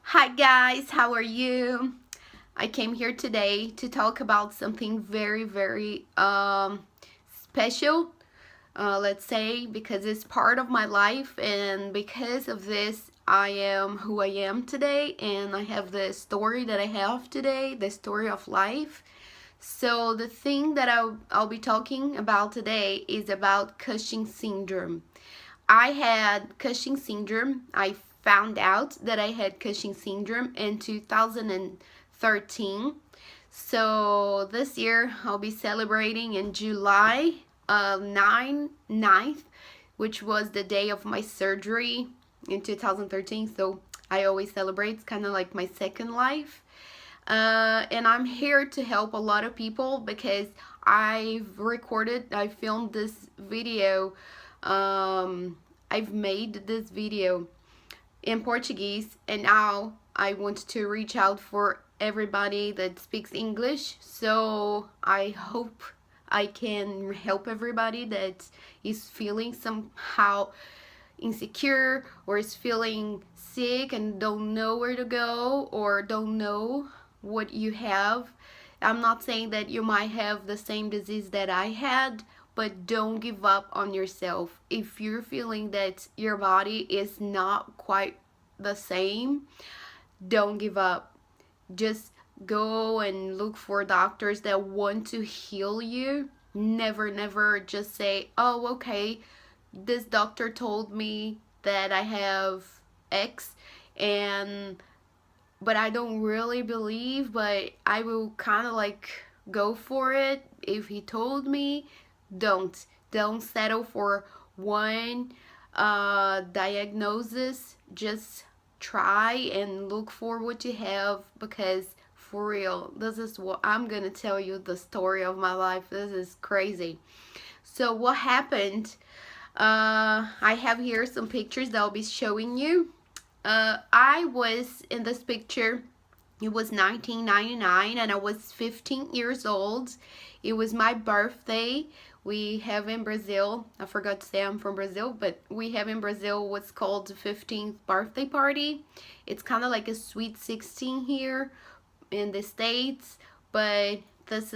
Hi guys, how are you? I came here today to talk about something very special, let's say, because it's part of my life, and because of this I am who I am today, and I have the story that I have today, the story of life. So the thing that I'll be talking about today is about Cushing Syndrome. I had Cushing syndrome. I found out that I had Cushing syndrome in 2013. So this year I'll be celebrating in July 9th, which was the day of my surgery in 2013. So I always celebrate. It's kind of like my second life. And I'm here to help a lot of people because I filmed this video. I've made this video in Portuguese, and now I want to reach out for everybody that speaks English. So I hope I can help everybody that is feeling somehow insecure or is feeling sick and don't know where to go or don't know what you have. I'm not saying that you might have the same disease that I had, but don't give up on yourself. If you're feeling that your body is not quite the same, don't give up. Just go and look for doctors that want to heal you. Never just say, oh, okay, this doctor told me that I have X, and but I don't really believe, but I will kind of like go for it if he told me. Don't settle for one diagnosis. Just try and look for what you have, because for real, this is what I'm gonna tell you, the story of my life. This is crazy. So what happened, I have here some pictures that I'll be showing you. I was in this picture, it was 1999, and I was 15 years old. It was my birthday. We have in Brazil, I forgot to say I'm from Brazil, but we have in Brazil what's called the 15th birthday party. It's kind of like a sweet 16 here in the States, but this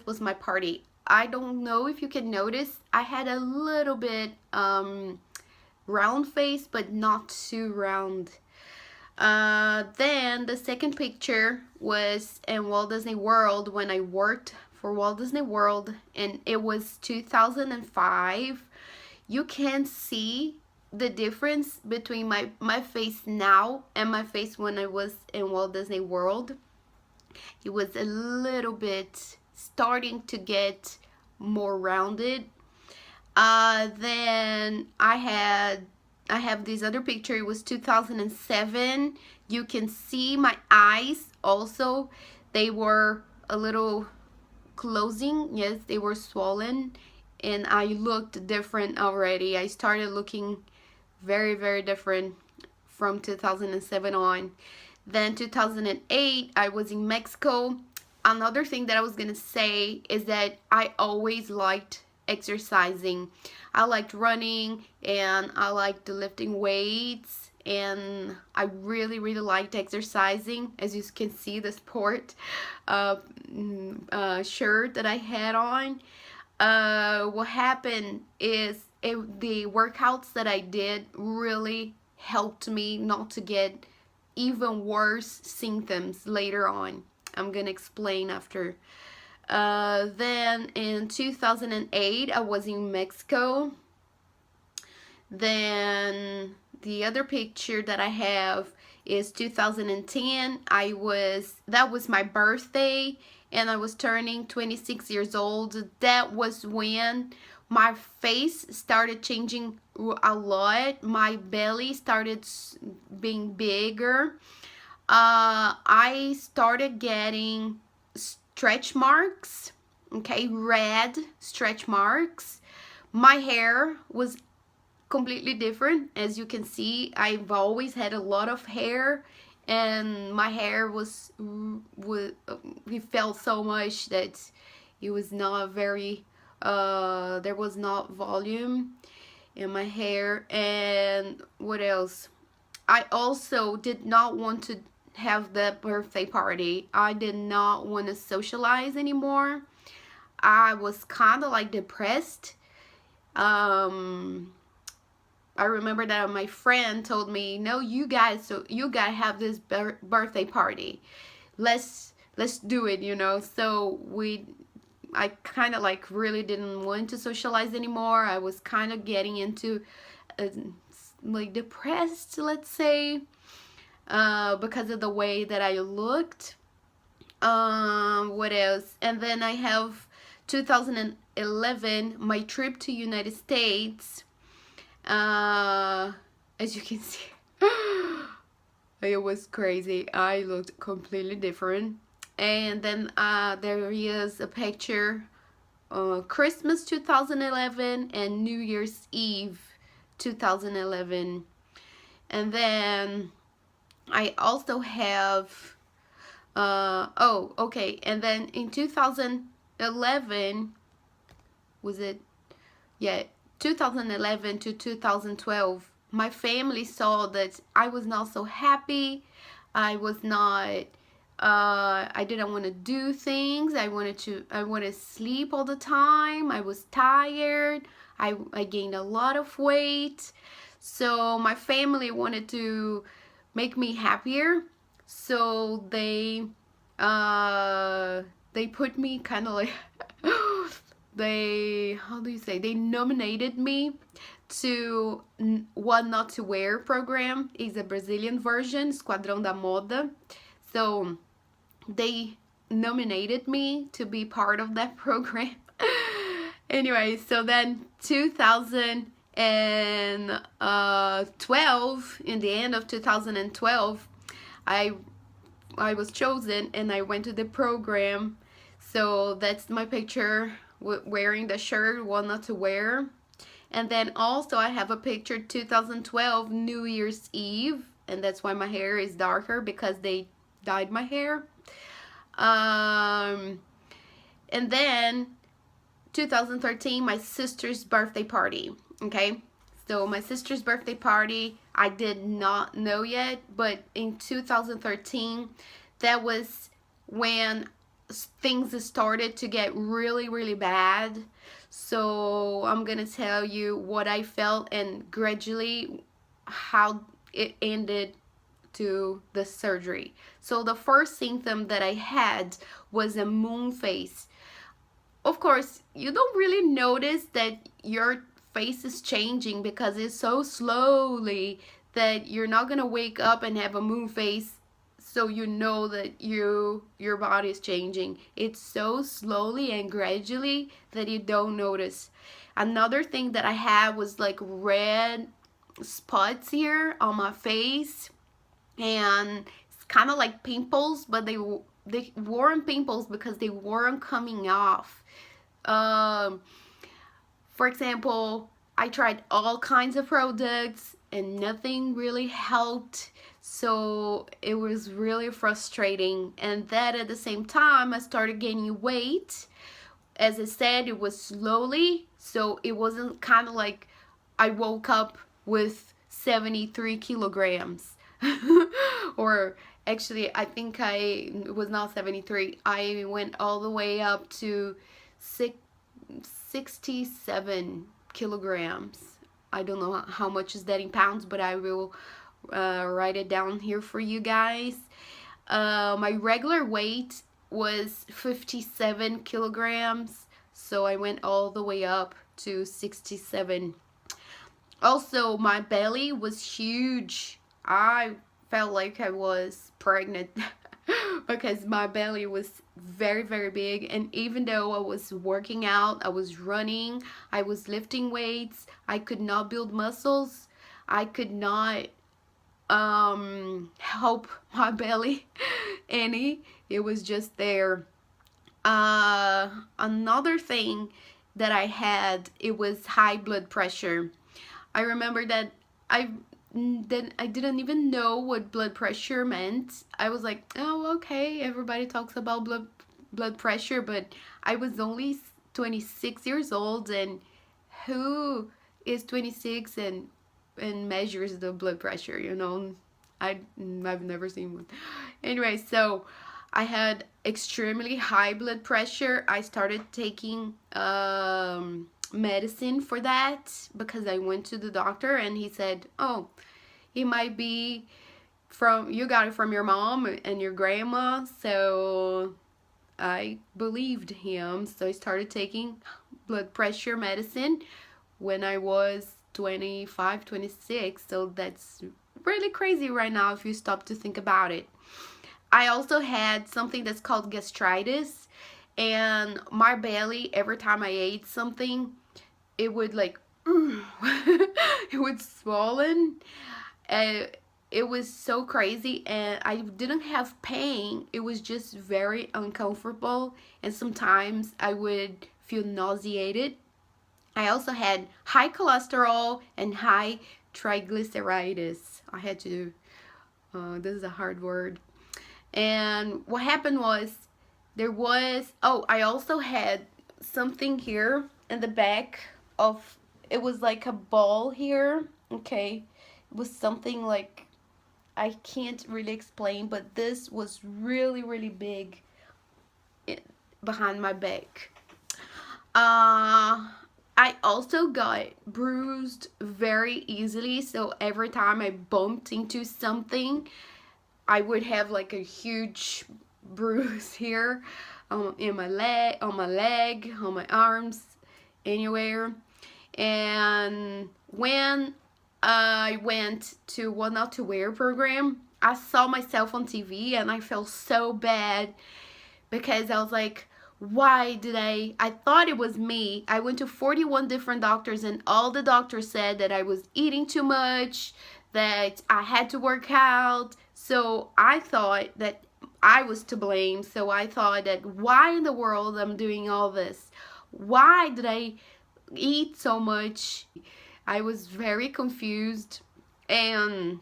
was my party. I don't know if you can notice, I had a little bit round face, but not too round. Then the second picture was in Walt Disney World when I worked for Walt Disney World, and it was 2005. You can see the difference between my face now and my face when I was in Walt Disney World. It was a little bit starting to get more rounded. Then I have this other picture. It was 2007. You can see my eyes also. They were a little closing. Yes, they were swollen, and I looked different already. I started looking very different from 2007 on. Then 2008, I was in Mexico. Another thing that I was gonna say is that I always liked exercising. I liked running, and I liked lifting weights, and I really liked exercising. As you can see, the sport shirt that I had on. What happened is the workouts that I did really helped me not to get even worse symptoms later on. I'm gonna explain after. Then in 2008, I was in Mexico. Then the other picture that I have is 2010. That was my birthday, and I was turning 26 years old. That was when my face started changing a lot. My belly started being bigger. I started getting stretch marks, okay, red stretch marks. My hair was completely different. As you can see, I've always had a lot of hair, and my hair it felt so much that it was not very there was not volume in my hair. And what else? I also did not want to have the birthday party. I did not want to socialize anymore. I was kind of like depressed. um I remember that my friend told me, "No, you guys, so you gotta have this birthday party. Let's do it, you know." So I kind of like really didn't want to socialize anymore. I was kind of getting into uh, like depressed, let's say, because of the way that I looked. What else? And then I have 2011, my trip to United States. As you can see, it was crazy. I looked completely different. And then there is a picture, Christmas 2011 and New Year's Eve 2011. And then I also have oh, okay, and then in 2011, was it, yeah, 2011 to 2012, my family saw that I was not so happy. I was not, I didn't want to do things. I wanted to sleep all the time. I was tired. I gained a lot of weight. So my family wanted to make me happier. So they put me kind of like how do you say, they nominated me to What Not to Wear program. Is a Brazilian version, Esquadrão da Moda. So they nominated me to be part of that program. Anyway, so then 2012, in the end of 2012, I was chosen and I went to the program. So that's my picture wearing the shirt What Not to Wear. And then also I have a picture 2012 New Year's Eve, and that's why my hair is darker, because they dyed my hair. And then 2013, my sister's birthday party. Okay, so my sister's birthday party, I did not know yet, but in 2013, that was when things started to get really, really bad. So I'm gonna tell you what I felt and gradually how it ended to the surgery. So the first symptom that I had was a moon face. Of course, you don't really notice that your face is changing because it's so slowly that you're not gonna wake up and have a moon face, so you know that your body is changing. It's so slowly and gradually that you don't notice. Another thing that I had was like red spots here on my face, and it's kind of like pimples, but they weren't pimples because they weren't coming off. For example, I tried all kinds of products and nothing really helped. So it was really frustrating. And then at the same time, I started gaining weight. As I said, it was slowly. So it wasn't kind of like I woke up with 73 kilograms. Or actually, I think it was not 73. I went all the way up to 67 kilograms. I don't know how much is that in pounds, but I will write it down here for you guys. My regular weight was 57 kilograms, so I went all the way up to 67. Also, my belly was huge. I felt like I was pregnant because my belly was very, very big. And even though I was working out, I was running, I was lifting weights, I could not build muscles. I could not help my belly any. It was just there. Another thing that I had, it was high blood pressure. I remember that I didn't even know what blood pressure meant. I was like, oh, okay, everybody talks about blood pressure, but I was only 26 years old, and who is 26 and and measures the blood pressure, you know. I've never seen one. Anyway, so I had extremely high blood pressure. I started taking medicine for that because I went to the doctor and he said, "Oh, it might be from, you got it from your mom and your grandma." So I believed him. So I started taking blood pressure medicine when I was 25, 26. So that's really crazy right now if you stop to think about it. I also had something that's called gastritis, and my belly, every time I ate something, it would like it would swollen. uh, it was so crazy, and I didn't have pain. It was just very uncomfortable, and sometimes I would feel nauseated. I also had high cholesterol and high triglycerides. I had to, this is a hard word. And what happened was, I also had something here in the back of, it was like a ball here. Okay. It was something like, I can't really explain, but this was really, really big behind my back. I also got bruised very easily, so every time I bumped into something, I would have like a huge bruise here, in my leg, on my arms, anywhere. And when I went to What Not to Wear program, I saw myself on TV and I felt so bad because I was like, why did I thought it was me. I went to 41 different doctors and all the doctors said that I was eating too much, that I had to work out. So I thought that I was to blame. So I thought that why in the world I'm doing all this? Why did I eat so much? I was very confused, and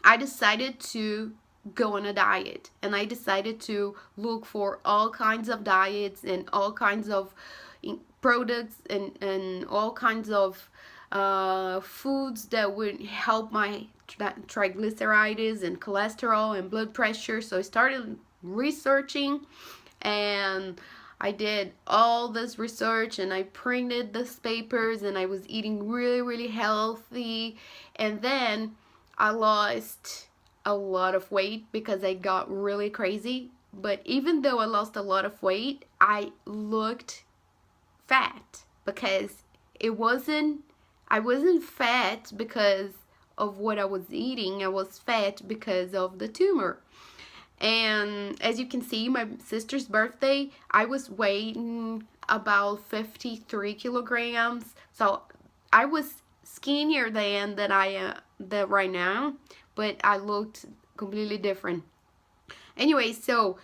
I decided to go on a diet, and I decided to look for all kinds of diets and all kinds of products and all kinds of foods that would help my triglycerides and cholesterol and blood pressure. So I started researching, and I did all this research, and I printed these papers, and I was eating really, really healthy. And then I lost a lot of weight because I got really crazy. But even though I lost a lot of weight, I looked fat because I wasn't fat because of what I was eating. I was fat because of the tumor. And as you can see, my sister's birthday, I was weighing about 53 kilograms. So I was skinnier than that that right now, but I looked completely different. Anyway, so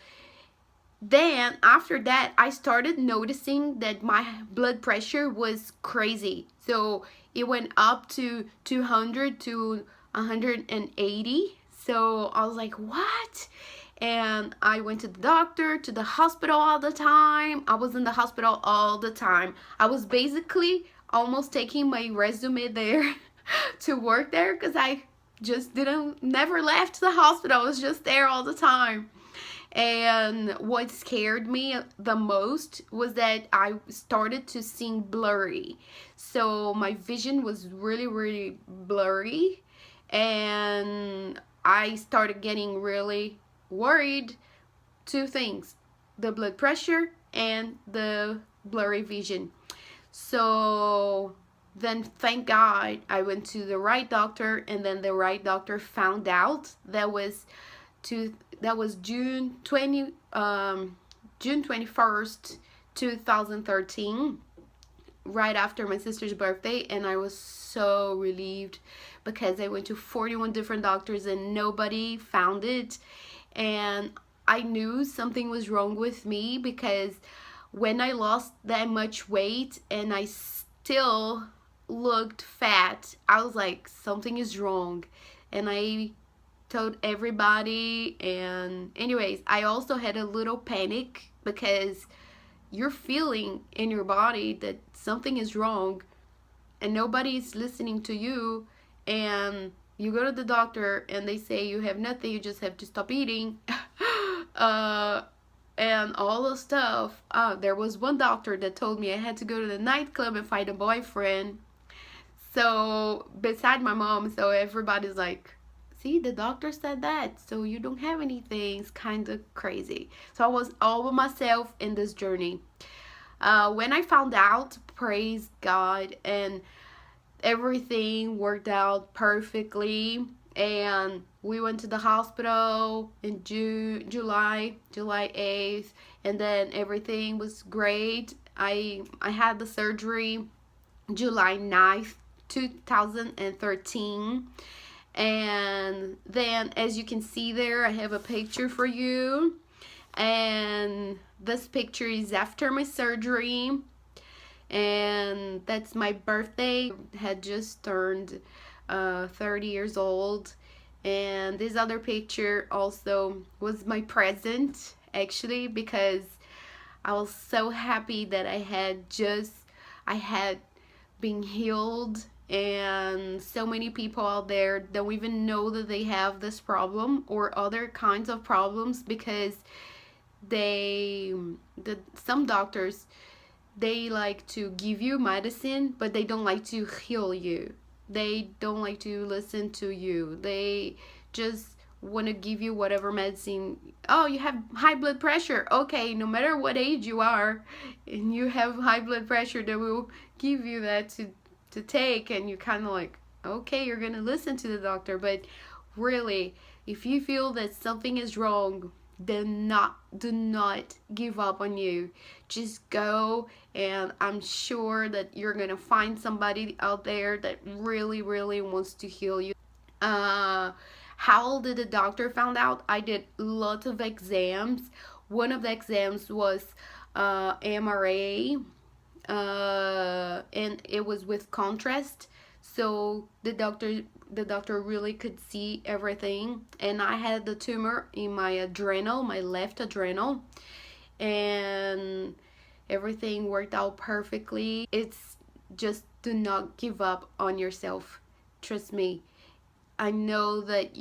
then after that, I started noticing that my blood pressure was crazy. So it went up to 200 to 180. So I was like, what? And I went to the doctor, to the hospital all the time. I was in the hospital all the time. I was basically almost taking my resume there to work there because I just never left the hospital. I was just there all the time. And what scared me the most was that I started to see blurry. So my vision was really, really blurry. And I started getting really worried. Two things: the blood pressure and the blurry vision. So then thank God I went to the right doctor, and then the right doctor found out that was June 21st 2013, right after my sister's birthday. And I was so relieved because I went to 41 different doctors and nobody found it. And I knew something was wrong with me because when I lost that much weight and I still looked fat, I was like, something is wrong. And I told everybody. And anyways, I also had a little panic because you're feeling in your body that something is wrong and nobody's listening to you. and you go to the doctor and they say you have nothing, you just have to stop eating, uh, and all the stuff. There was one doctor that told me I had to go to the nightclub and find a boyfriend. So beside my mom, so everybody's like, see, the doctor said that, so you don't have anything. It's kind of crazy. So I was all by myself in this journey. When I found out, praise God, and everything worked out perfectly. And we went to the hospital in July 8th, and then everything was great. I had the surgery July 9th, 2013. And then, as you can see there, I have a picture for you. And this picture is after my surgery. And that's my birthday. I had just turned 30 years old. And this other picture also was my present, actually, because I was so happy that I had been healed. And so many people out there don't even know that they have this problem or other kinds of problems, because some doctors, they like to give you medicine, but they don't like to heal you. They don't like to listen to you. They just want to give you whatever medicine. Oh, you have high blood pressure. Okay, no matter what age you are and you have high blood pressure, they will give you that to take, and you're kind of like, okay, you're gonna listen to the doctor. But really, if you feel that something is wrong, do not give up on you. Just go, and I'm sure that you're gonna find somebody out there that really wants to heal you. How did the doctor found out? I did lots of exams. One of the exams was MRA, and it was with contrast, so the doctor really could see everything. And I had the tumor in my left adrenal, and everything worked out perfectly. It's just, do not give up on yourself. Trust me, I know that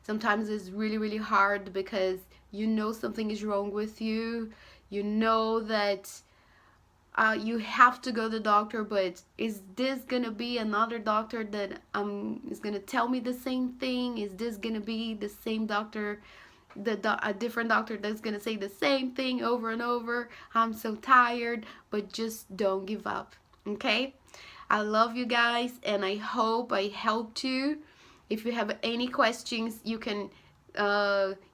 sometimes it's really hard, because you know something is wrong with you. You know that you have to go to the doctor, but is this gonna be another doctor that is gonna tell me the same thing? Is this gonna be the same doctor, a different doctor that's gonna say the same thing over and over? I'm so tired. But just don't give up, okay? I love you guys, and I hope I helped you. If you have any questions, you can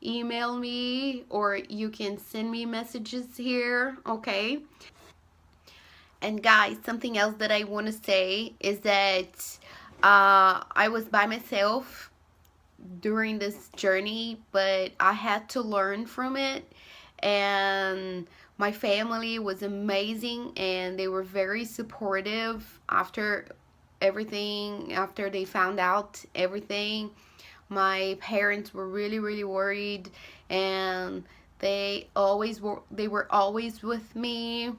email me, or you can send me messages here, okay? And guys, something else that I want to say is that I was by myself during this journey, but I had to learn from it. And my family was amazing, and they were very supportive after they found out everything. My parents were really worried, and they were always with me.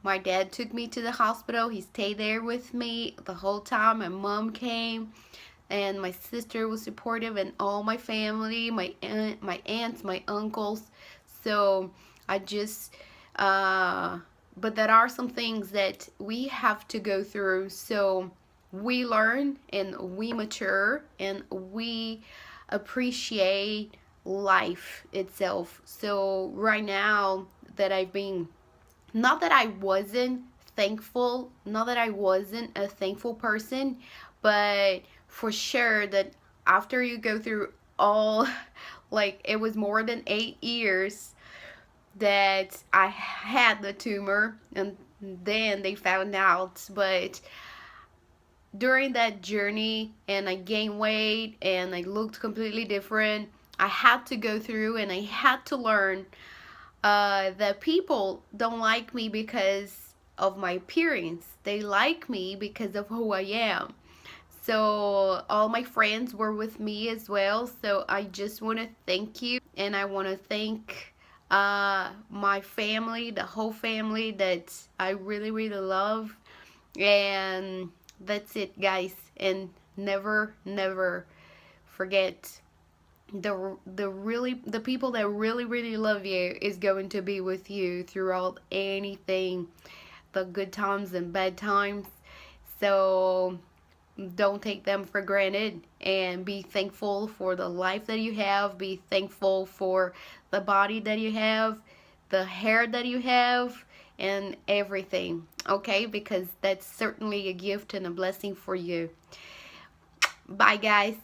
My dad took me to the hospital. He stayed there with me the whole time. My mom came, and my sister was supportive, and all my family, my aunts, my uncles. So I just, but there are some things that we have to go through. So we learn, and we mature, and we appreciate life itself. So right now that not that I wasn't thankful, not that I wasn't a thankful person, but for sure that after you go through all, like, it was more than 8 years that I had the tumor, and then they found out. But during that journey, and I gained weight, and I looked completely different, I had to go through, and I had to learn that people don't like me because of my appearance. They like me because of who I am. So all my friends were with me as well. So I just want to thank you, and I want to thank my family, the whole family that I really love. And that's it, guys. And never forget the people that really love you is going to be with you throughout anything, the good times and bad times. So don't take them for granted, and be thankful for the life that you have. Be thankful for the body that you have, the hair that you have, and everything, okay? Because that's certainly a gift and a blessing for you. Bye, guys.